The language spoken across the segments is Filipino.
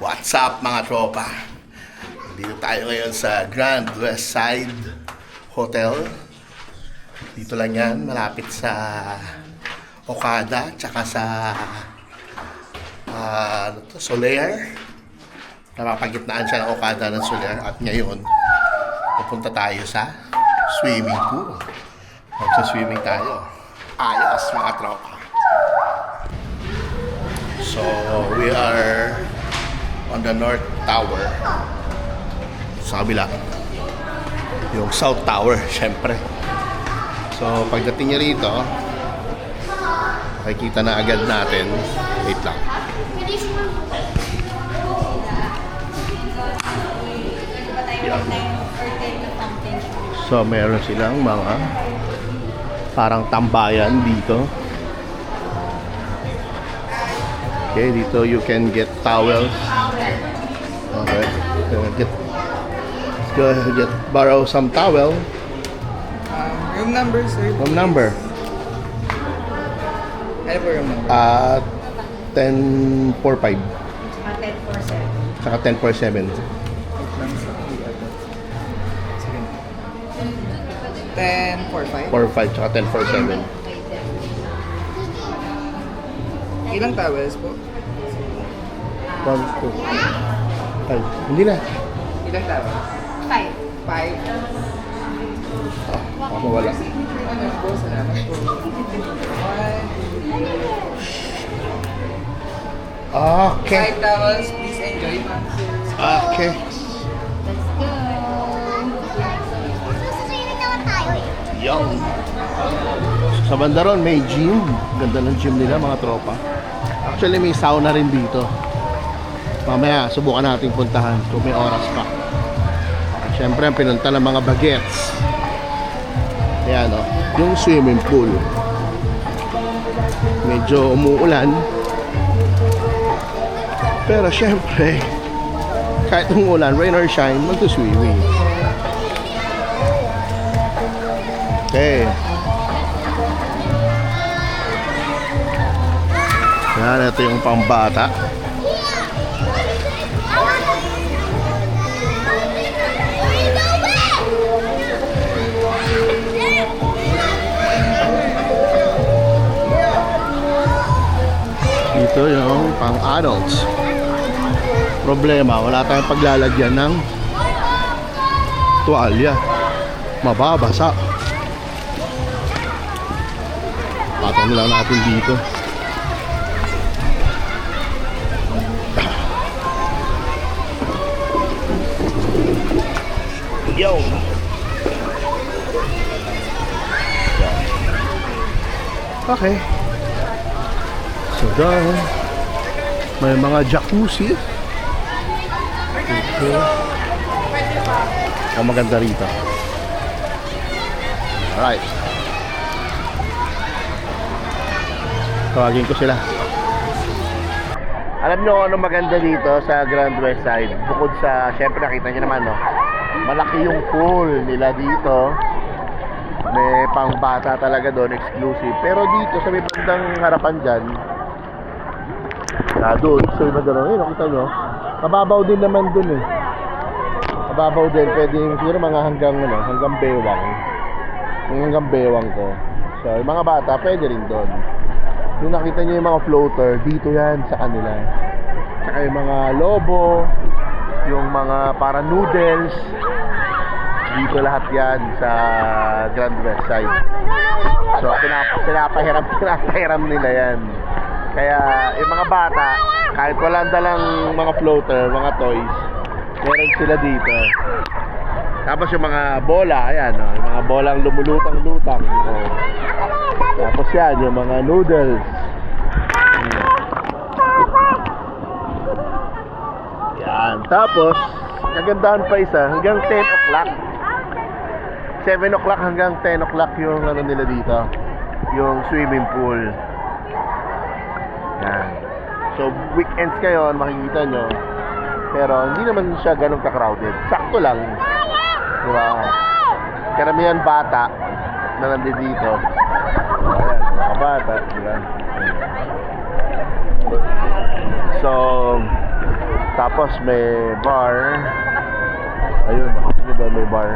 What's up mga tropa? Dito tayo ngayon sa Grand West Side Hotel. Dito lang yan, malapit sa Okada, tsaka sa Soler. Napapagitnaan siya ng Okada ng Soler. At ngayon, pupunta tayo sa swimming pool. Magsa-swimming tayo. Ayos mga tropa. So, we are on the North Tower. Sa kabila. Yung South Tower, syempre. So, pagdating niya rito, makikita na agad natin. Wait lang. Yan. So, meron silang mga parang tambayan dito. Okay, dito you can get towels. Okay, let's go borrow some towel. Room number, sir. Room number. Ano po room number? 1045. 1047. Saka 1047. 1045. 45 saka 1047. Ilang towels po? 1, 2. Ay, hindi na. Ilang towels? 5. 5. Ako wala. Ano po? Salamat po. 1. Okay. 5 towels. Please enjoy, ma'am. Okay. Let's go. Suswimming naman tayo eh. Yung sa banda ron may gym. Ganda ng gym nila mga tropa. Actually may sauna rin dito. Mamaya subukan nating puntahan kung may oras pa. Siyempre ang pinunta ng mga bagets. Ayan o, yung swimming pool. Medyo umuulan. Pero siyempre kahit umuulan, rain or shine, magto-swimming. Okay. Yan, ito yung pambata. Ito yung pang-adults. Problema, wala tayong paglalagyan ng tuwalya. Mababasa. Patong lang natin dito. Yo. Okay. So done. May mga jacuzzi. Ito. Ang maganda rito. Alright. Tawagin ko sila. Alam nyo ano maganda dito sa Grand West Side? Bukod sa, syempre nakita nyo naman no, malaki yung pool nila dito. May pang bata talaga doon, exclusive. Pero dito sa may bandang harapan dyan, doon, sa may bandang harapan, nakita nyo, mababaw din naman doon eh. Mababaw din, pwedeng siguro mga hanggang bewang. Hanggang bewang ko. So, yung mga bata, pwede rin doon. Yung nakita nyo yung mga floater, dito yan sa kanila. Tsaka yung mga lobo, yung mga para noodles, dito lahat yan sa Grand West Side. So, pinapahiram nila yan. Kaya, yung mga bata, kahit walang dalang mga floater, mga toys, meron sila dito. Tapos yung mga bola, ayan, oh, yung mga bolang lumulutang-lutang. Oh. Tapos yan, yung mga noodles. Yan. Tapos, kagandahan pa isa, hanggang 10 o'clock. 7 o'clock hanggang 10 o'clock yung ano nila dito. Yung swimming pool. Yan. So, weekends kayo, makikita nyo. Pero, hindi naman siya ganun ka-crowded. Sakto lang. Diba? Karamihan bata na nandito dito. Ayan, mga bata, diba? So, Tapos may bar. Ayun, nakita nyo ba may bar?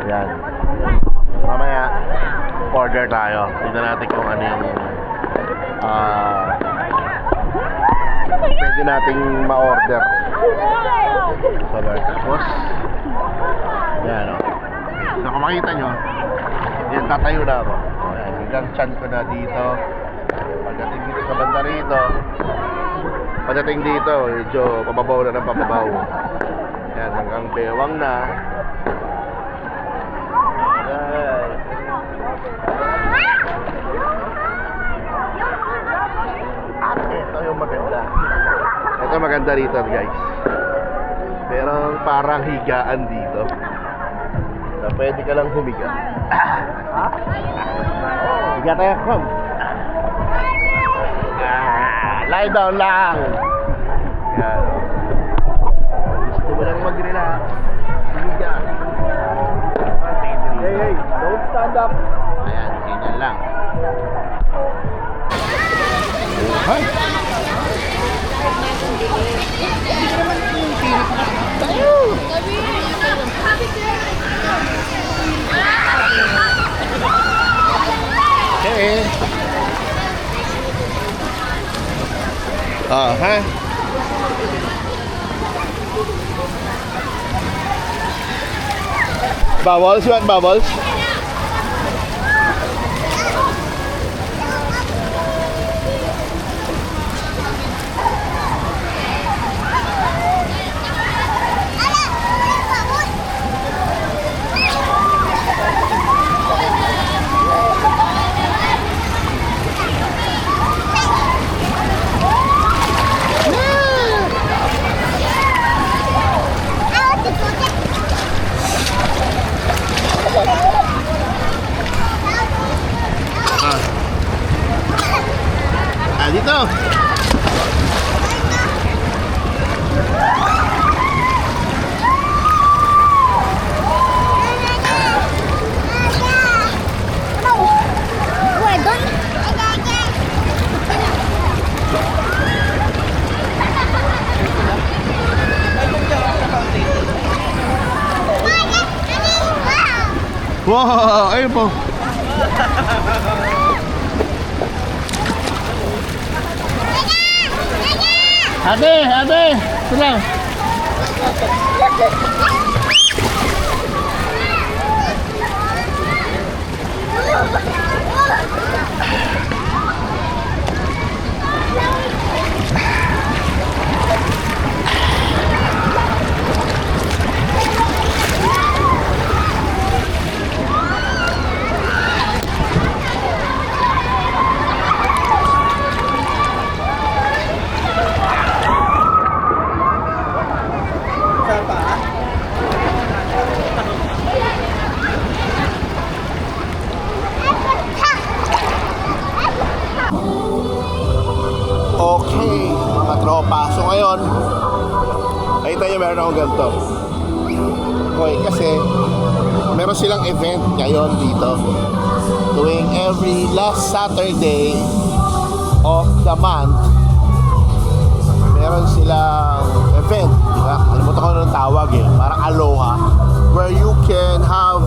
Ayan. Mamaya, order tayo. Tignan natin kung ano yung pwede nating ma-order. So, tapos yan o. So, kung makita nyo, yan, tatayo na ako. Ayan, hanggang chan ko na dito. Pagdating dito sa banda rito, pagdating dito, medyo pababaw na ng pababaw. Yan, hanggang bewang na. Ayan. At ito yung maganda. Ito maganda rito, guys. Merong parang higaan dito. Na pwede ka lang humiga. Higa tayo, come. Lie down lang. Yan. Gusto mo lang mag-relax. Higa. Hey, don't stand up. Ayan, ganyan lang. Hi. Hey. Ha? Bubbles? You want bubbles? Dito. Wow, ayun po. Ate, ito lang. Okay, mga tropa. So ngayon, nakita nyo meron akong ganito. Okay, kasi meron silang event ngayon dito. Tuwing every last Saturday of the month, meron silang event. Diba? Alimutan ko na ng tawag eh. Parang Aloha. Where you can have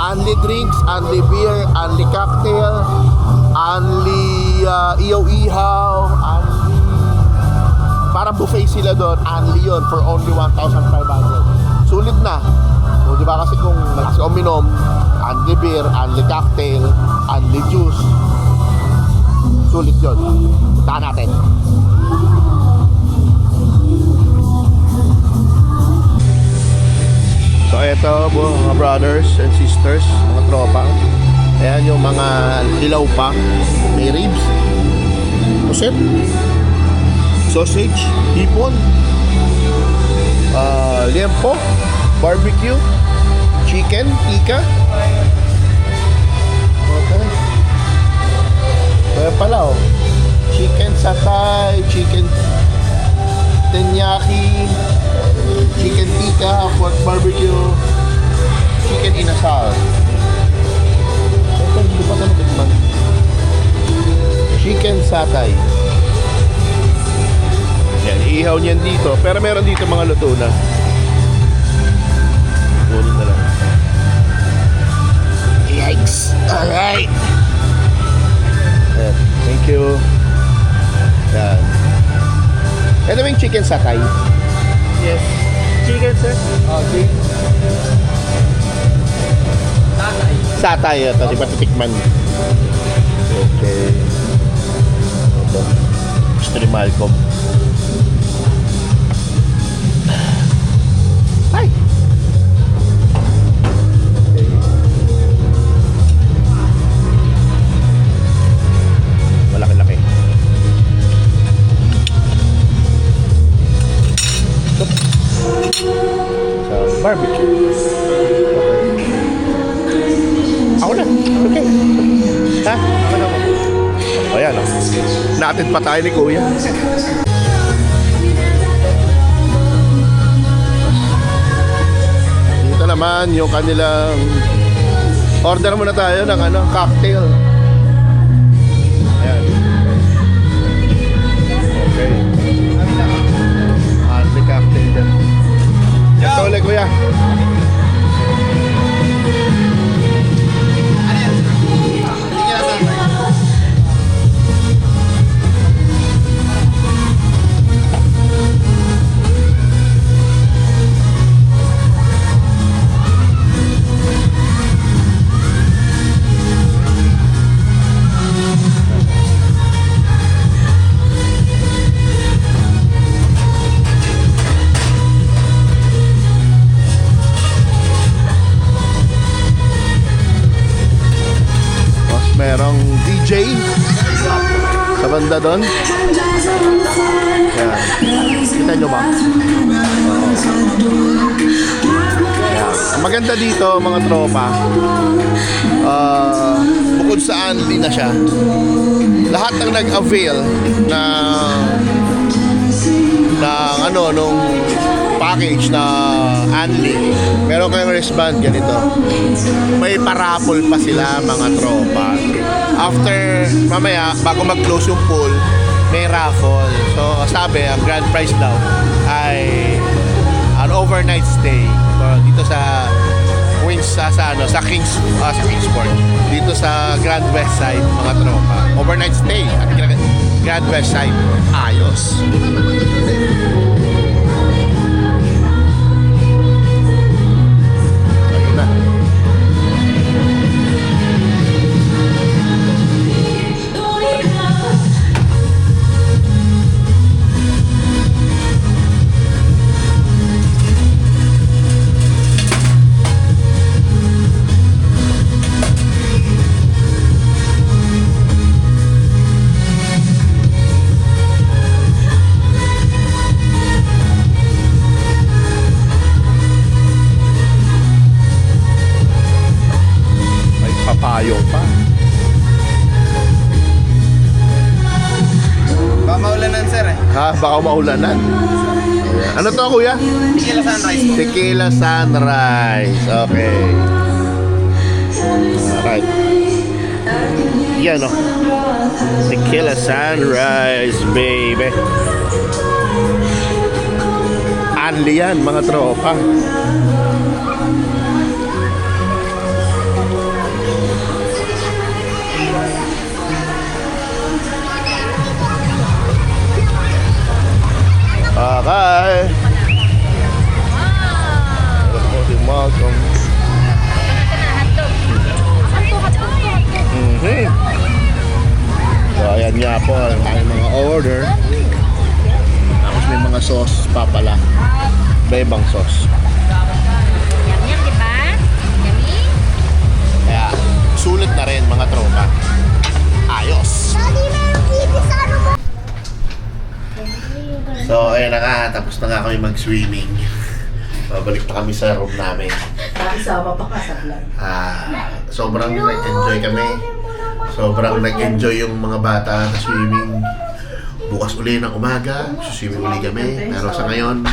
only drinks, only beer, only cocktail, only ihaw-ihaw, only... Parang buffet sila doon, only yun, for only 1,500. Sulit na. O, diba kasi kung malakas ka uminom, only beer, only cocktail, only juice, sulit yun. Puntaan natin. So ito mga brothers and sisters, mga tropa. Ayan yung mga hilaw pa. May ribs, puset, sausage, hipon, liempo, barbecue, chicken, tika. Okay. Kaya pala oh. Chicken satay, chicken tenyaki, chicken tika, pork barbecue, chicken inasal. Ito, hindi pa ganun tikman. Chicken satay. iihaw niyan dito. Pero meron dito mga luto na. Kunin na lang. Yikes! Alright! Ayan. Thank you. Yan. Ito ba yung chicken satay? Yes. Chicken, sir? Okay. Tatay. Satay. Ito, di ba titikman? Okay. Ito. Gusto ni Malcolm. Hi! Okay. Malaki-laki. Ito. Sa barbecue. Ako na. Okay. Ha? O yan o. Natin pa tayo ni Kuya. Dito naman yung kanilang order muna tayo ng cocktail. Ayan. Okay. Army cocktail dyan. Ito ulit Kuya. Merong DJ sa banda doon. Yan. Kita nyo ba? Yan. Ang maganda dito mga tropa, bukod sa Anli na siya, lahat ng nag-avail nung package na Anli, meron kayong wristband ganito, may parapol pa sila mga tropa. After mamaya bago mag-close yung pool, may raffle. So sabi ang grand prize daw ay an overnight stay dito sa Queens sa Kingsport, dito sa Grand West Side mga tropa. Overnight stay at Grand West Side. Ayos. Papayo pa. Baka maulanan sir eh. Ha? Baka maulanan. Ano to Kuya? Tequila sunrise po. Tequila sunrise. Okay. Alright. Yan o. Tequila sunrise, baby. Anli yan, mga tropa. Okay. Welcome. So ayan nga po ang aming mga order. Tapos may mga sauce pa pala. Iba-ibang sauce. Yum, di ba? Yummy? Kaya sulit na rin mga tropa. Ayos. So ayun na nga, tapos na nga kami mag-swimming. Babalik pa kami sa room namin. Kasama pa ka sa vlog. Sobrang nag-enjoy kami. Sobrang nag-enjoy yung mga bata na swimming. Bukas uli ng umaga, swimming uli kami. Pero sa ngayon,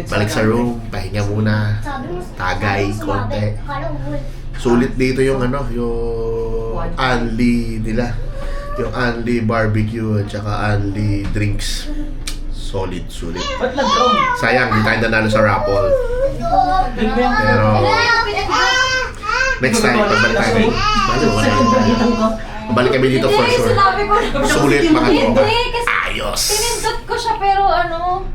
balik sa room, pahinga muna, tagay, konti. Sulit dito yung yung Anli nila. Yung Anli barbecue at saka Anli drinks. Solid, sulit. Ba't nag-draw? Sayang, di tayo nanalo sa raffle. Pero, next time, pagbalik tayo. Babalik kami dito for sure. Sinabi ko na. Sulit mga tropa. Hindi, kasi Ayos! pinindot ko siya pero ano,